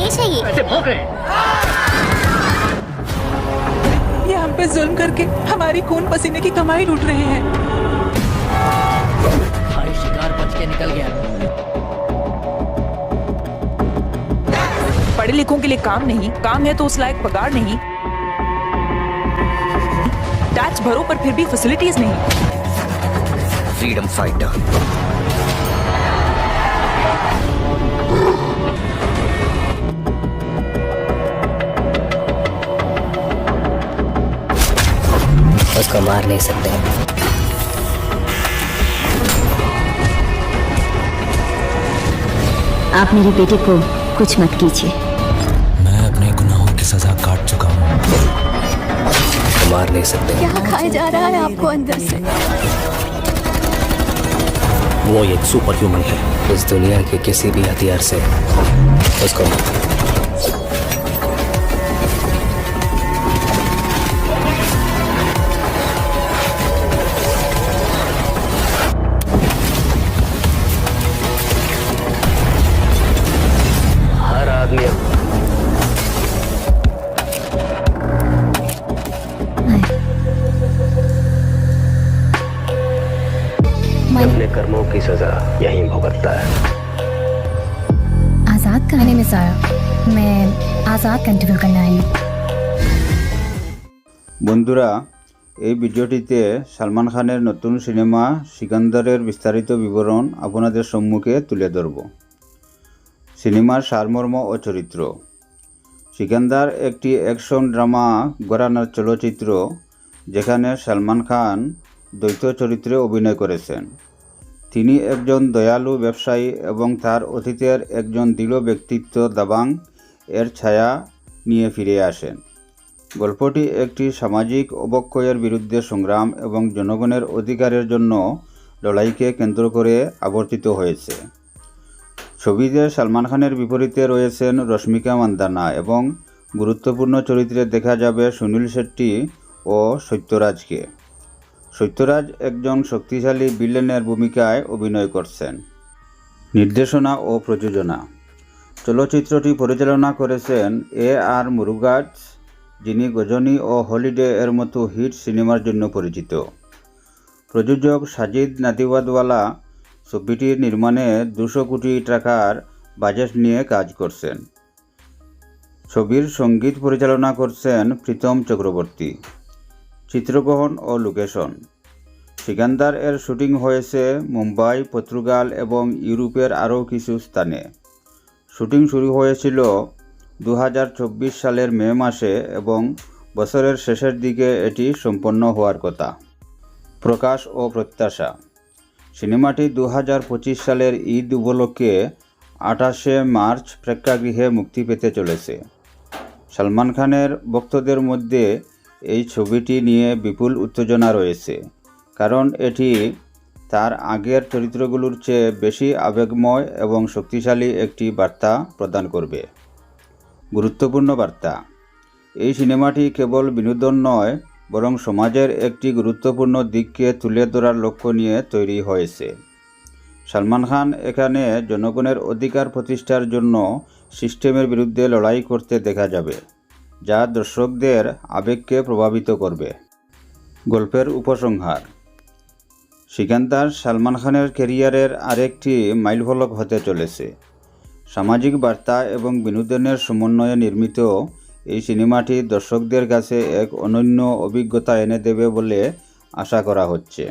पेश है ये। ऐसे भौंक रहे हैं। ये हम पे जुल्म करके हमारी खून पसीने की कमाई लूट रहे हैं। भाई शिकार बच के निकल गया। पढ़े लिखों के लिए काम नहीं, काम है तो उस लायक पगार नहीं, टैक्स भरो पर फिर भी फैसिलिटीज नहीं। Freedom fighter. उसको मार नहीं सकते। आप मेरे बेटे को कुछ मत कीजिए। मैं अपने गुनाहों की सजा काट चुका हूँ। उसको मार नहीं सकते। क्या खाया जा रहा है आपको अंदर से? वो एक सुपर ह्यूमन है। इस दुनिया के किसी भी हथियार से उसको हर आदमी अपने कर्मों की सजा यहीं भुगतता है। आजाद कहने में सारा मैं आजाद कंटिन्यू करना है। বন্ধুরা, এই ভিডিওটিতে সালমান খানের নতুন সিনেমা সিকান্দারের বিস্তারিত বিবরণ আপনাদের সম্মুখে তুলে ধরব। সিনেমার সারমর্ম ও চরিত্র। সিকান্দার একটি অ্যাকশন ড্রামা ঘরানার চলচ্চিত্র, যেখানে সালমান খান দ্বৈত চরিত্রে অভিনয় করেছেন। তিনি একজন দয়ালু ব্যবসায়ী এবং তার অতীতের একজন দৃঢ় ব্যক্তিত্ব দাবাং এর ছায়া নিয়ে ফিরে আসেন। গল্পটি একটি সামাজিক অবক্ষয়ের বিরুদ্ধে সংগ্রাম এবং জনগণের অধিকারের জন্য লড়াইকে কেন্দ্র করে আবর্তিত হয়েছে। ছবিতে সালমান খানের বিপরীতে রয়েছেন রশ্মিকা মান্দানা এবং গুরুত্বপূর্ণ চরিত্রে দেখা যাবে সুনীল শেট্টি ও সত্যরাজকে। সত্যরাজ একজন শক্তিশালী ভিলেনের ভূমিকায় অভিনয় করছেন। নির্দেশনা ও প্রযোজনা। চলচ্চিত্রটি পরিচালনা করেছেন আর মুরুগাজ, যিনি গজনী ও হলিডে এর মতো হিট সিনেমার জন্য পরিচিত। প্রযোজক সাজিদ নাদিওয়াদওয়ালা ছবিটির নির্মাণে 200 কোটি টাকার বাজেট নিয়ে কাজ করছেন। ছবির সঙ্গীত পরিচালনা করছেন প্রীতম চক্রবর্তী। চিত্রগ্রহণ ও লোকেশন। সিকান্দার এর শুটিং হয়েছে মুম্বাই, পর্তুগাল এবং ইউরোপের আরও কিছু স্থানে। শুটিং শুরু হয়েছিল 2024 সালের মে মাসে এবং বছরের শেষের দিকে এটি সম্পন্ন হওয়ার কথা। প্রকাশ ও প্রত্যাশা। সিনেমাটি 2025 সালের ঈদ উপলক্ষে 28শে মার্চ প্রেক্ষাগৃহে মুক্তি পেতে চলেছে। সালমান খানের ভক্তদের মধ্যে এই ছবিটি নিয়ে বিপুল উত্তেজনা রয়েছে, কারণ এটি তার আগের চরিত্রগুলোর চেয়ে বেশি আবেগময় এবং শক্তিশালী একটি বার্তা প্রদান করবে। গুরুত্বপূর্ণ বার্তা। এই সিনেমাটি কেবল বিনোদন নয়, বরং সমাজের একটি গুরুত্বপূর্ণ দিককে তুলে ধরার লক্ষ্য নিয়ে তৈরি হয়েছে। সালমান খান এখানে জনগণের অধিকার প্রতিষ্ঠার জন্য সিস্টেমের বিরুদ্ধে লড়াই করতে দেখা যাবে, যা দর্শকদের আবেগকে প্রভাবিত করবে। গল্পের উপসংহার। সিকান্দার সালমান খানের ক্যারিয়ারের আরেকটি মাইলফলক হতে চলেছে। সামাজিক বার্তা এবং বিনোদনের সমন্বয়ে নির্মিত এই সিনেমাটি দর্শকদের কাছে এক অনন্য অভিজ্ঞতা এনে দেবে বলে আশা করা হচ্ছে।